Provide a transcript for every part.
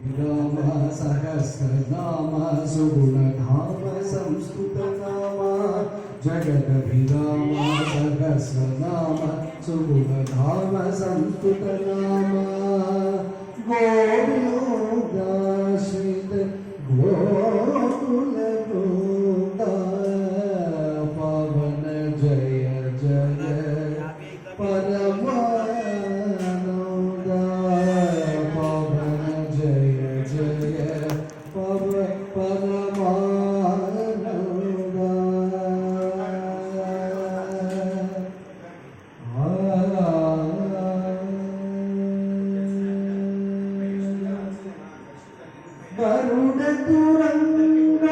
राम सहस्रनाम सुगुणधाम संस्कृतनाम जगदभिराम सहस्रनाम सुगुणधाम संस्कृतनाम गोविन्दाश्रित गोकुलवृन्द पवन जय जय परमानन्द पवन जय जय परमानन्द गरुड तुरंग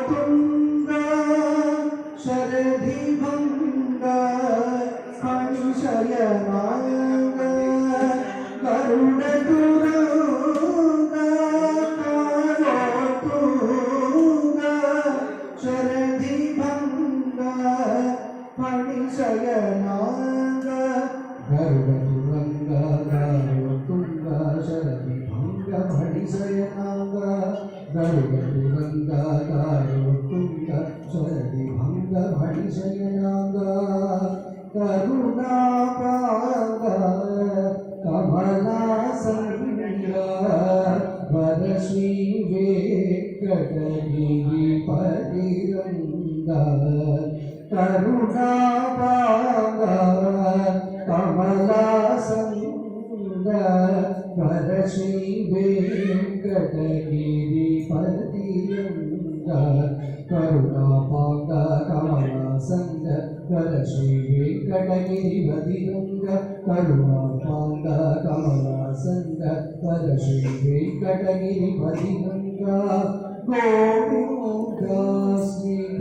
तुंग शरधि भंग शयनांग गरुड तुरंग तुंग शरधि भंग शयनांग गरुड तुरंग तुंग शरधि भणिशयनांग गरुड तुरंग तुंग शरधि भंग भणिशयनांग करुणापांग कमलासंग वर श्री वेंकटगिरिपतिरंग करुणापांग कमलासंग वर श्री वेंकटगिरिपतिरंग करुणापांग कमलासंग वर श्री वेंकटगिरिपतिरंग करुणापांग कमलासंग वर श्री वेंकटगिरिपतिरंग गोविन्दाश्रित